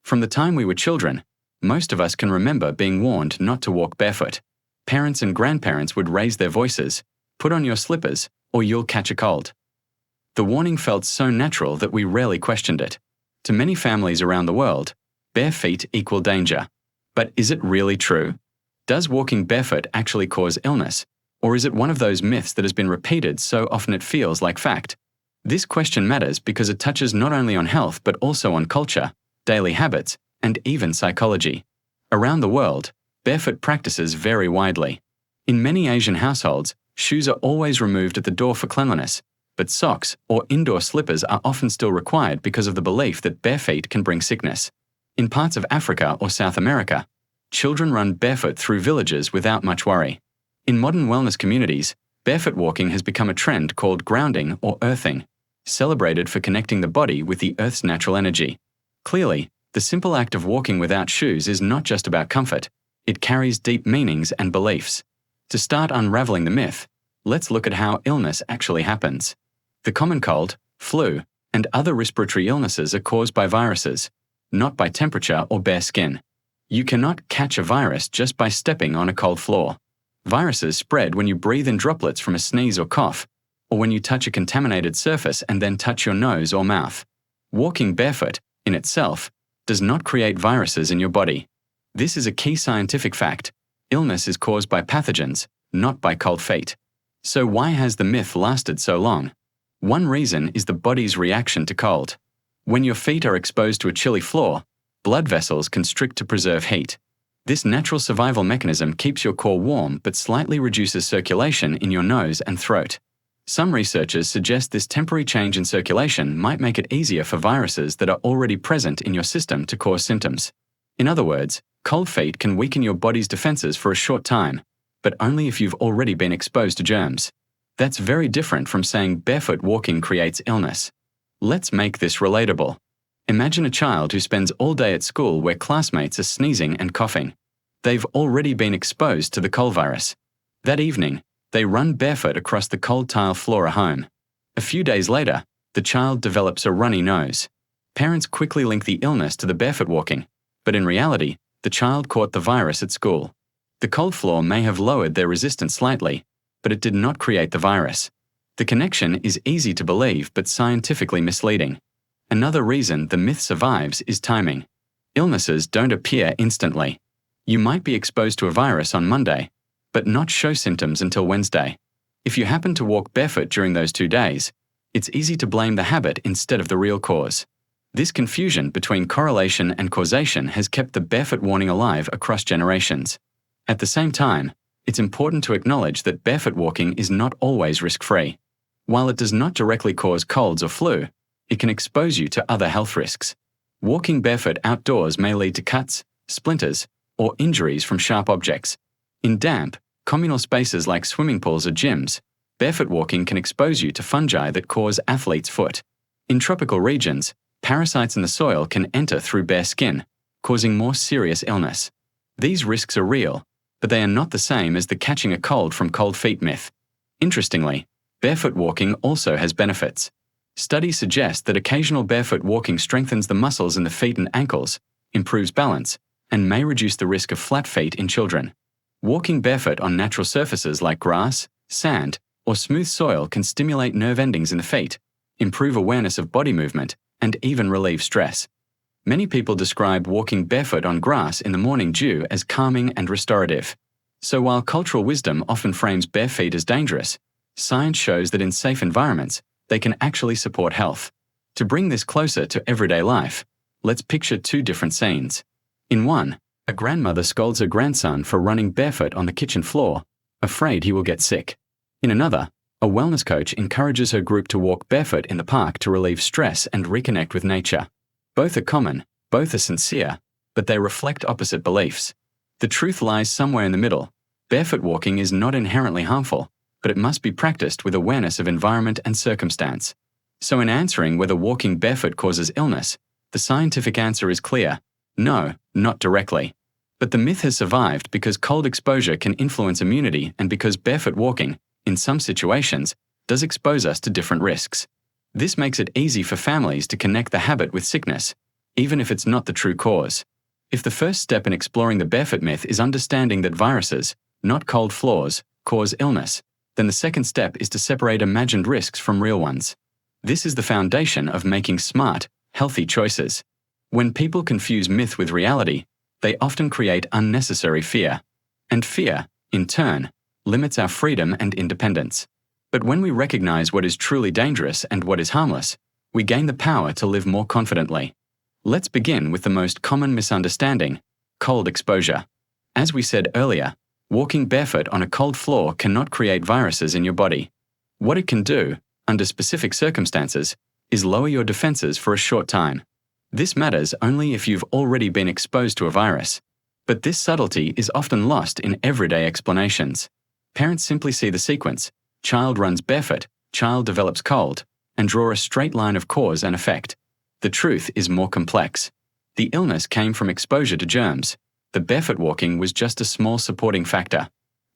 From the time we were children, most of us can remember being warned not to walk barefoot. Parents and grandparents would raise their voices, "Put on your slippers, or you'll catch a cold." The warning felt so natural that we rarely questioned it. To many families around the world, bare feet equal danger. But is it really true? Does walking barefoot actually cause illness? Or is it one of those myths that has been repeated so often it feels like fact? This question matters because it touches not only on health but also on culture, daily habits, and even psychology. Around the world, barefoot practices vary widely. In many Asian households, shoes are always removed at the door for cleanliness, but socks or indoor slippers are often still required because of the belief that bare feet can bring sickness. In parts of Africa or South America, children run barefoot through villages without much worry. In modern wellness communities, barefoot walking has become a trend called grounding or earthing, celebrated for connecting the body with the earth's natural energy. Clearly, the simple act of walking without shoes is not just about comfort, it carries deep meanings and beliefs. To start unraveling the myth, let's look at how illness actually happens. The common cold, flu, and other respiratory illnesses are caused by viruses, not by temperature or bare skin. You cannot catch a virus just by stepping on a cold floor. Viruses spread when you breathe in droplets from a sneeze or cough, or when you touch a contaminated surface and then touch your nose or mouth. Walking barefoot, in itself, does not create viruses in your body. This is a key scientific fact. Illness is caused by pathogens, not by cold feet. So why has the myth lasted so long? One reason is the body's reaction to cold. When your feet are exposed to a chilly floor, blood vessels constrict to preserve heat. This natural survival mechanism keeps your core warm but slightly reduces circulation in your nose and throat. Some researchers suggest this temporary change in circulation might make it easier for viruses that are already present in your system to cause symptoms. In other words, cold feet can weaken your body's defenses for a short time, but only if you've already been exposed to germs. That's very different from saying barefoot walking creates illness. Let's make this relatable. Imagine a child who spends all day at school where classmates are sneezing and coughing. They've already been exposed to the cold virus. That evening, they run barefoot across the cold tile floor at home. A few days later, the child develops a runny nose. Parents quickly link the illness to the barefoot walking, but in reality, the child caught the virus at school. The cold floor may have lowered their resistance slightly, but it did not create the virus. The connection is easy to believe but scientifically misleading. Another reason the myth survives is timing. Illnesses don't appear instantly. You might be exposed to a virus on Monday, but not show symptoms until Wednesday. If you happen to walk barefoot during those 2 days, it's easy to blame the habit instead of the real cause. This confusion between correlation and causation has kept the barefoot warning alive across generations. At the same time, it's important to acknowledge that barefoot walking is not always risk-free. While it does not directly cause colds or flu, it can expose you to other health risks. Walking barefoot outdoors may lead to cuts, splinters, or injuries from sharp objects. In damp, communal spaces like swimming pools or gyms, barefoot walking can expose you to fungi that cause athlete's foot. In tropical regions, parasites in the soil can enter through bare skin, causing more serious illness. These risks are real, but they are not the same as the catching a cold from cold feet myth. Interestingly, barefoot walking also has benefits. Studies suggest that occasional barefoot walking strengthens the muscles in the feet and ankles, improves balance, and may reduce the risk of flat feet in children. Walking barefoot on natural surfaces like grass, sand, or smooth soil can stimulate nerve endings in the feet, improve awareness of body movement, and even relieve stress. Many people describe walking barefoot on grass in the morning dew as calming and restorative. So while cultural wisdom often frames bare feet as dangerous, science shows that in safe environments, they can actually support health. To bring this closer to everyday life, let's picture 2 different scenes. In one, a grandmother scolds her grandson for running barefoot on the kitchen floor, afraid he will get sick. In another, a wellness coach encourages her group to walk barefoot in the park to relieve stress and reconnect with nature. Both are common, both are sincere, but they reflect opposite beliefs. The truth lies somewhere in the middle. Barefoot walking is not inherently harmful, but it must be practiced with awareness of environment and circumstance. So in answering whether walking barefoot causes illness, the scientific answer is clear: no, not directly. But the myth has survived because cold exposure can influence immunity and because barefoot walking, in some situations, does expose us to different risks. This makes it easy for families to connect the habit with sickness, even if it's not the true cause. If the first step in exploring the barefoot myth is understanding that viruses, not cold floors, cause illness, then the second step is to separate imagined risks from real ones. This is the foundation of making smart, healthy choices. When people confuse myth with reality, they often create unnecessary fear. And fear, in turn, limits our freedom and independence. But when we recognize what is truly dangerous and what is harmless, we gain the power to live more confidently. Let's begin with the most common misunderstanding: cold exposure. As we said earlier, walking barefoot on a cold floor cannot create viruses in your body. What it can do, under specific circumstances, is lower your defenses for a short time. This matters only if you've already been exposed to a virus. But this subtlety is often lost in everyday explanations. Parents simply see the sequence: child runs barefoot, child develops cold, and draw a straight line of cause and effect. The truth is more complex. The illness came from exposure to germs. The barefoot walking was just a small supporting factor.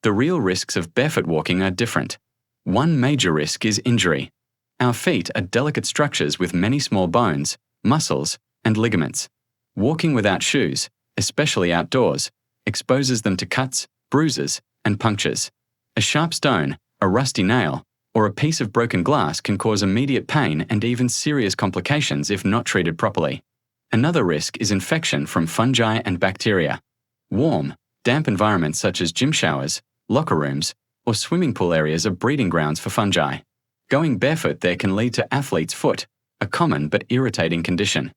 The real risks of barefoot walking are different. One major risk is injury. Our feet are delicate structures with many small bones, muscles, and ligaments. Walking without shoes, especially outdoors, exposes them to cuts, bruises, and punctures. A sharp stone, a rusty nail, or a piece of broken glass can cause immediate pain and even serious complications if not treated properly. Another risk is infection from fungi and bacteria. Warm, damp environments such as gym showers, locker rooms, or swimming pool areas are breeding grounds for fungi. Going barefoot there can lead to athlete's foot, a common but irritating condition.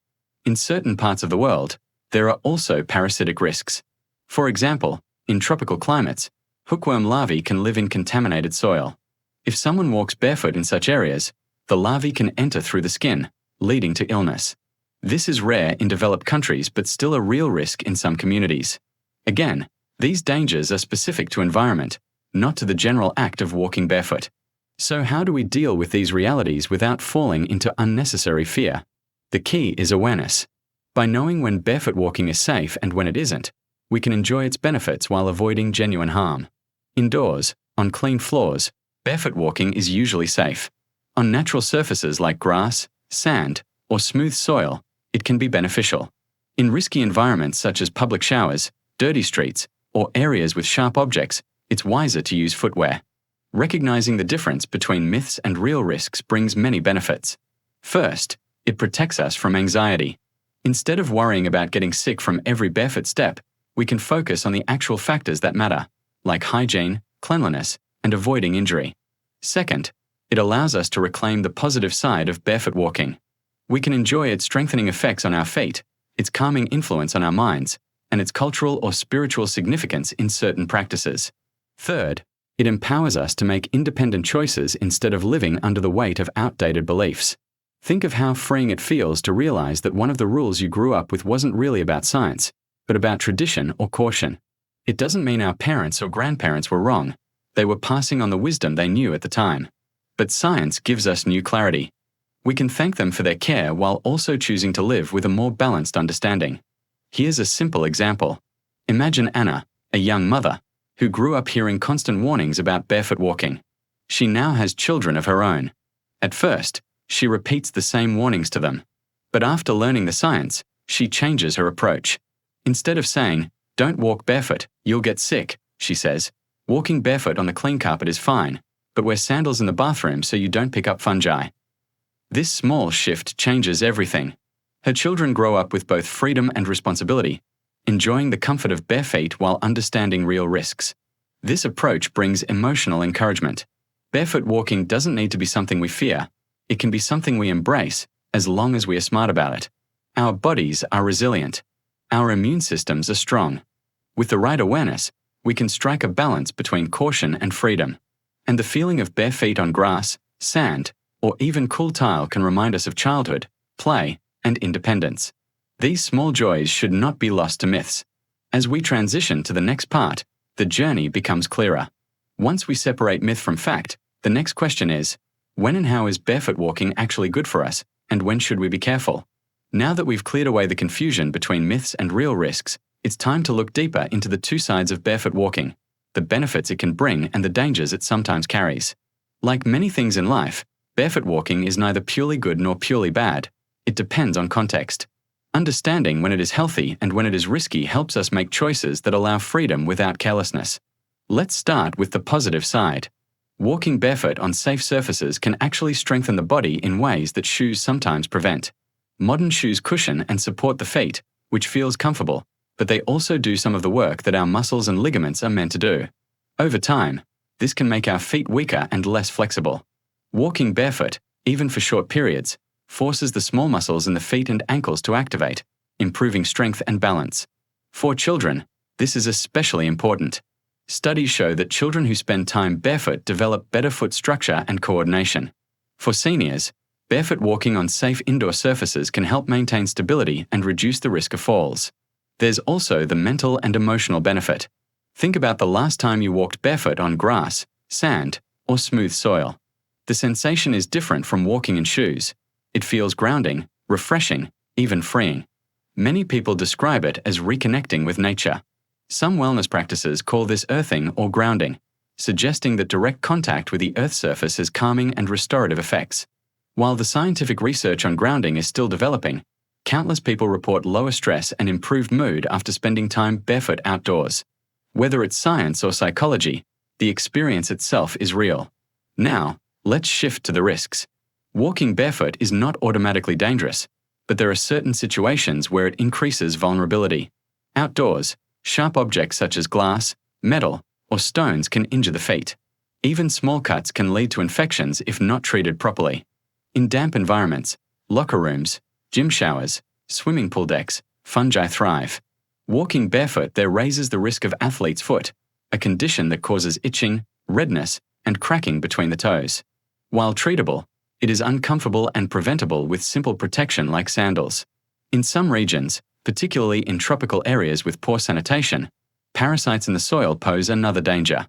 In certain parts of the world, there are also parasitic risks. For example, in tropical climates, hookworm larvae can live in contaminated soil. If someone walks barefoot in such areas, the larvae can enter through the skin, leading to illness. This is rare in developed countries but still a real risk in some communities. Again, these dangers are specific to environment, not to the general act of walking barefoot. So how do we deal with these realities without falling into unnecessary fear? The key is awareness. By knowing when barefoot walking is safe and when it isn't, we can enjoy its benefits while avoiding genuine harm. Indoors, on clean floors, barefoot walking is usually safe. On natural surfaces like grass, sand, or smooth soil, it can be beneficial. In risky environments such as public showers, dirty streets, or areas with sharp objects, it's wiser to use footwear. Recognizing the difference between myths and real risks brings many benefits. First, it protects us from anxiety. Instead of worrying about getting sick from every barefoot step, we can focus on the actual factors that matter, like hygiene, cleanliness, and avoiding injury. Second, it allows us to reclaim the positive side of barefoot walking. We can enjoy its strengthening effects on our feet, its calming influence on our minds, and its cultural or spiritual significance in certain practices. Third, it empowers us to make independent choices instead of living under the weight of outdated beliefs. Think of how freeing it feels to realize that one of the rules you grew up with wasn't really about science, but about tradition or caution. It doesn't mean our parents or grandparents were wrong. They were passing on the wisdom they knew at the time. But science gives us new clarity. We can thank them for their care while also choosing to live with a more balanced understanding. Here's a simple example. Imagine Anna, a young mother, who grew up hearing constant warnings about barefoot walking. She now has children of her own. At first, she repeats the same warnings to them. But after learning the science, she changes her approach. Instead of saying, "Don't walk barefoot, you'll get sick," she says, "Walking barefoot on the clean carpet is fine, but wear sandals in the bathroom so you don't pick up fungi." This small shift changes everything. Her children grow up with both freedom and responsibility, enjoying the comfort of bare feet while understanding real risks. This approach brings emotional encouragement. Barefoot walking doesn't need to be something we fear. It can be something we embrace, as long as we are smart about it. Our bodies are resilient. Our immune systems are strong. With the right awareness, we can strike a balance between caution and freedom. And the feeling of bare feet on grass, sand, or even cool tile can remind us of childhood, play, and independence. These small joys should not be lost to myths. As we transition to the next part, the journey becomes clearer. Once we separate myth from fact, the next question is, when and how is barefoot walking actually good for us, and when should we be careful? Now that we've cleared away the confusion between myths and real risks, it's time to look deeper into the two sides of barefoot walking, the benefits it can bring and the dangers it sometimes carries. Like many things in life, barefoot walking is neither purely good nor purely bad. It depends on context. Understanding when it is healthy and when it is risky helps us make choices that allow freedom without carelessness. Let's start with the positive side. Walking barefoot on safe surfaces can actually strengthen the body in ways that shoes sometimes prevent. Modern shoes cushion and support the feet, which feels comfortable, but they also do some of the work that our muscles and ligaments are meant to do. Over time, this can make our feet weaker and less flexible. Walking barefoot, even for short periods, forces the small muscles in the feet and ankles to activate, improving strength and balance. For children, this is especially important. Studies show that children who spend time barefoot develop better foot structure and coordination. For seniors, barefoot walking on safe indoor surfaces can help maintain stability and reduce the risk of falls. There's also the mental and emotional benefit. Think about the last time you walked barefoot on grass, sand, or smooth soil. The sensation is different from walking in shoes. It feels grounding, refreshing, even freeing. Many people describe it as reconnecting with nature. Some wellness practices call this earthing or grounding, suggesting that direct contact with the Earth's surface has calming and restorative effects. While the scientific research on grounding is still developing, countless people report lower stress and improved mood after spending time barefoot outdoors. Whether it's science or psychology, the experience itself is real. Now, let's shift to the risks. Walking barefoot is not automatically dangerous, but there are certain situations where it increases vulnerability. Outdoors, sharp objects such as glass, metal, or stones can injure the feet. Even small cuts can lead to infections if not treated properly. In damp environments, locker rooms, gym showers, swimming pool decks, fungi thrive. Walking barefoot there raises the risk of athlete's foot, a condition that causes itching, redness, and cracking between the toes. While treatable, it is uncomfortable and preventable with simple protection like sandals. In some regions, particularly in tropical areas with poor sanitation, parasites in the soil pose another danger.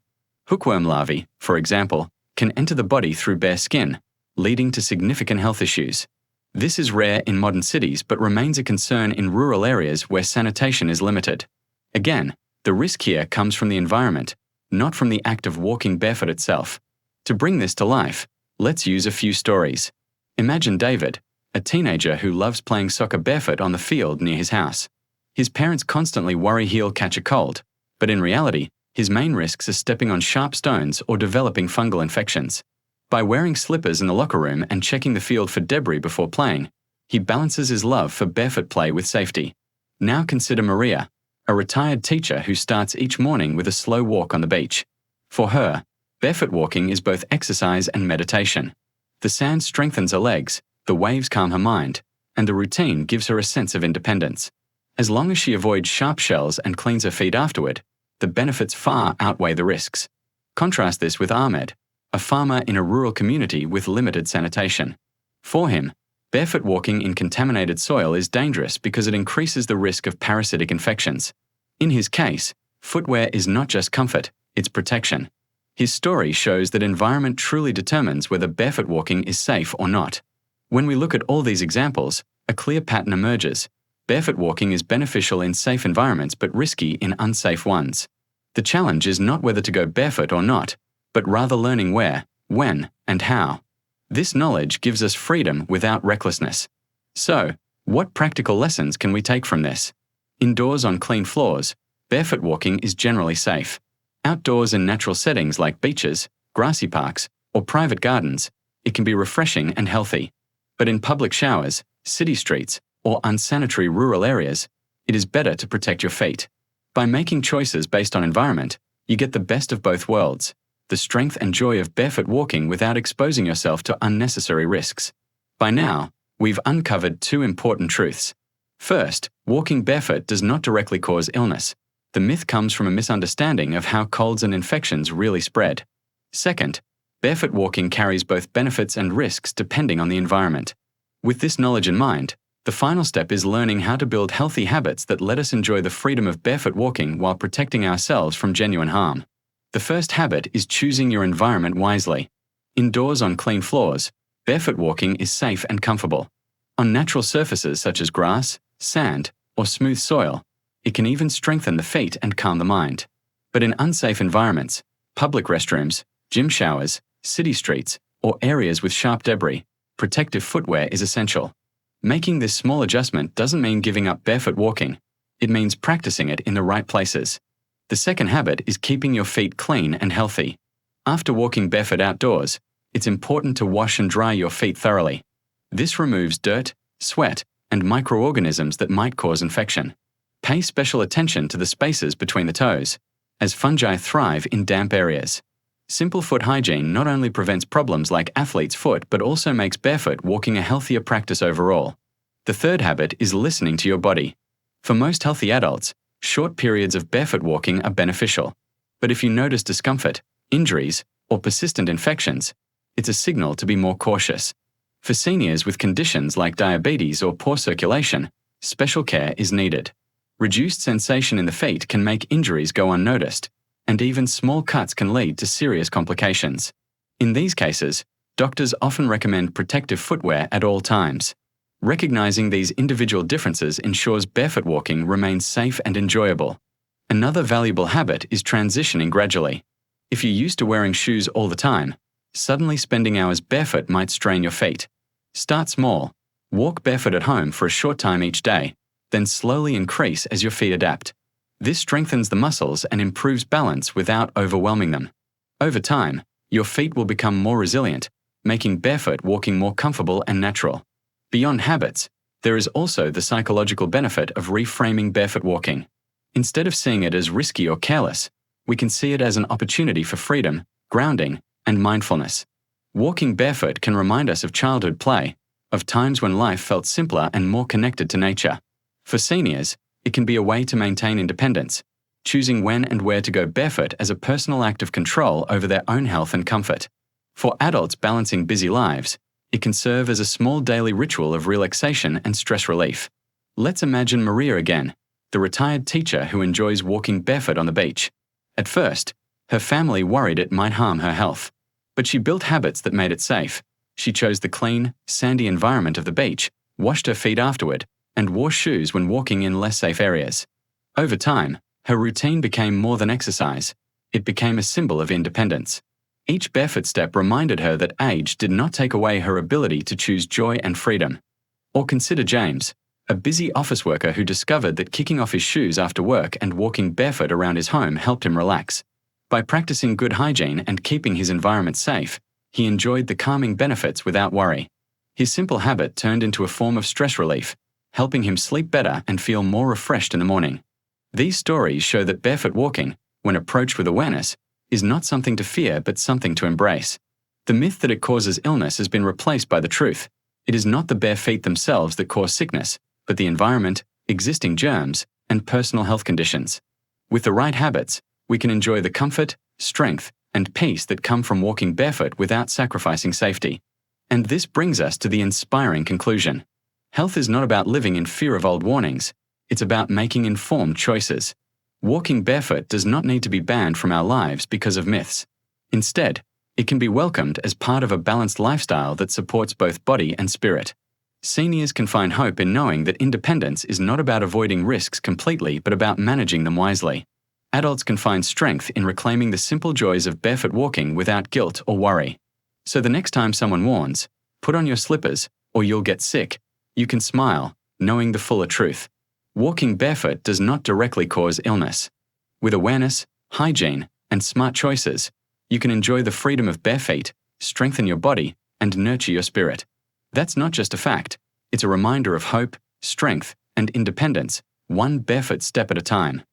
Hookworm larvae, for example, can enter the body through bare skin, leading to significant health issues. This is rare in modern cities but remains a concern in rural areas where sanitation is limited. Again, the risk here comes from the environment, not from the act of walking barefoot itself. To bring this to life, let's use a few stories. Imagine David, a teenager who loves playing soccer barefoot on the field near his house. His parents constantly worry he'll catch a cold, but in reality, his main risks are stepping on sharp stones or developing fungal infections. By wearing slippers in the locker room and checking the field for debris before playing, he balances his love for barefoot play with safety. Now consider Maria, a retired teacher who starts each morning with a slow walk on the beach. For her, barefoot walking is both exercise and meditation. The sand strengthens her legs, the waves calm her mind, and the routine gives her a sense of independence. As long as she avoids sharp shells and cleans her feet afterward, the benefits far outweigh the risks. Contrast this with Ahmed, a farmer in a rural community with limited sanitation. For him, barefoot walking in contaminated soil is dangerous because it increases the risk of parasitic infections. In his case, footwear is not just comfort, it's protection. His story shows that environment truly determines whether barefoot walking is safe or not. When we look at all these examples, a clear pattern emerges. Barefoot walking is beneficial in safe environments but risky in unsafe ones. The challenge is not whether to go barefoot or not, but rather learning where, when, and how. This knowledge gives us freedom without recklessness. So, what practical lessons can we take from this? Indoors on clean floors, barefoot walking is generally safe. Outdoors in natural settings like beaches, grassy parks, or private gardens, it can be refreshing and healthy. But in public showers, city streets, or unsanitary rural areas, it is better to protect your feet. By making choices based on environment, you get the best of both worlds, the strength and joy of barefoot walking without exposing yourself to unnecessary risks. By now, we've uncovered two important truths. First, walking barefoot does not directly cause illness. The myth comes from a misunderstanding of how colds and infections really spread. Second, barefoot walking carries both benefits and risks depending on the environment. With this knowledge in mind, the final step is learning how to build healthy habits that let us enjoy the freedom of barefoot walking while protecting ourselves from genuine harm. The first habit is choosing your environment wisely. Indoors on clean floors, barefoot walking is safe and comfortable. On natural surfaces such as grass, sand, or smooth soil, it can even strengthen the feet and calm the mind. But in unsafe environments, public restrooms, gym showers, city streets, or areas with sharp debris, protective footwear is essential. Making this small adjustment doesn't mean giving up barefoot walking. It means practicing it in the right places. The second habit is keeping your feet clean and healthy. After walking barefoot outdoors, it's important to wash and dry your feet thoroughly. This removes dirt, sweat, and microorganisms that might cause infection. Pay special attention to the spaces between the toes, as fungi thrive in damp areas. Simple foot hygiene not only prevents problems like athlete's foot but also makes barefoot walking a healthier practice overall. The third habit is listening to your body. For most healthy adults, short periods of barefoot walking are beneficial. But if you notice discomfort, injuries, or persistent infections, it's a signal to be more cautious. For seniors with conditions like diabetes or poor circulation, special care is needed. Reduced sensation in the feet can make injuries go unnoticed, and even small cuts can lead to serious complications. In these cases, doctors often recommend protective footwear at all times. Recognizing these individual differences ensures barefoot walking remains safe and enjoyable. Another valuable habit is transitioning gradually. If you're used to wearing shoes all the time, suddenly spending hours barefoot might strain your feet. Start small. Walk barefoot at home for a short time each day, then slowly increase as your feet adapt. This strengthens the muscles and improves balance without overwhelming them. Over time, your feet will become more resilient, making barefoot walking more comfortable and natural. Beyond habits, there is also the psychological benefit of reframing barefoot walking. Instead of seeing it as risky or careless, we can see it as an opportunity for freedom, grounding, and mindfulness. Walking barefoot can remind us of childhood play, of times when life felt simpler and more connected to nature. For seniors, it can be a way to maintain independence, choosing when and where to go barefoot as a personal act of control over their own health and comfort. For adults balancing busy lives, it can serve as a small daily ritual of relaxation and stress relief. Let's imagine Maria again, the retired teacher who enjoys walking barefoot on the beach. At first, her family worried it might harm her health, but she built habits that made it safe. She chose the clean, sandy environment of the beach, washed her feet afterward, and wore shoes when walking in less safe areas. Over time, her routine became more than exercise. It became a symbol of independence. Each barefoot step reminded her that age did not take away her ability to choose joy and freedom. Or consider James, a busy office worker who discovered that kicking off his shoes after work and walking barefoot around his home helped him relax. By practicing good hygiene and keeping his environment safe, he enjoyed the calming benefits without worry. His simple habit turned into a form of stress relief, helping him sleep better and feel more refreshed in the morning. These stories show that barefoot walking, when approached with awareness, is not something to fear but something to embrace. The myth that it causes illness has been replaced by the truth. It is not the bare feet themselves that cause sickness, but the environment, existing germs, and personal health conditions. With the right habits, we can enjoy the comfort, strength, and peace that come from walking barefoot without sacrificing safety. And this brings us to the inspiring conclusion. Health is not about living in fear of old warnings. It's about making informed choices. Walking barefoot does not need to be banned from our lives because of myths. Instead, it can be welcomed as part of a balanced lifestyle that supports both body and spirit. Seniors can find hope in knowing that independence is not about avoiding risks completely but about managing them wisely. Adults can find strength in reclaiming the simple joys of barefoot walking without guilt or worry. So the next time someone warns, "Put on your slippers or you'll get sick," you can smile, knowing the fuller truth. Walking barefoot does not directly cause illness. With awareness, hygiene, and smart choices, you can enjoy the freedom of bare feet, strengthen your body, and nurture your spirit. That's not just a fact, it's a reminder of hope, strength, and independence, one barefoot step at a time.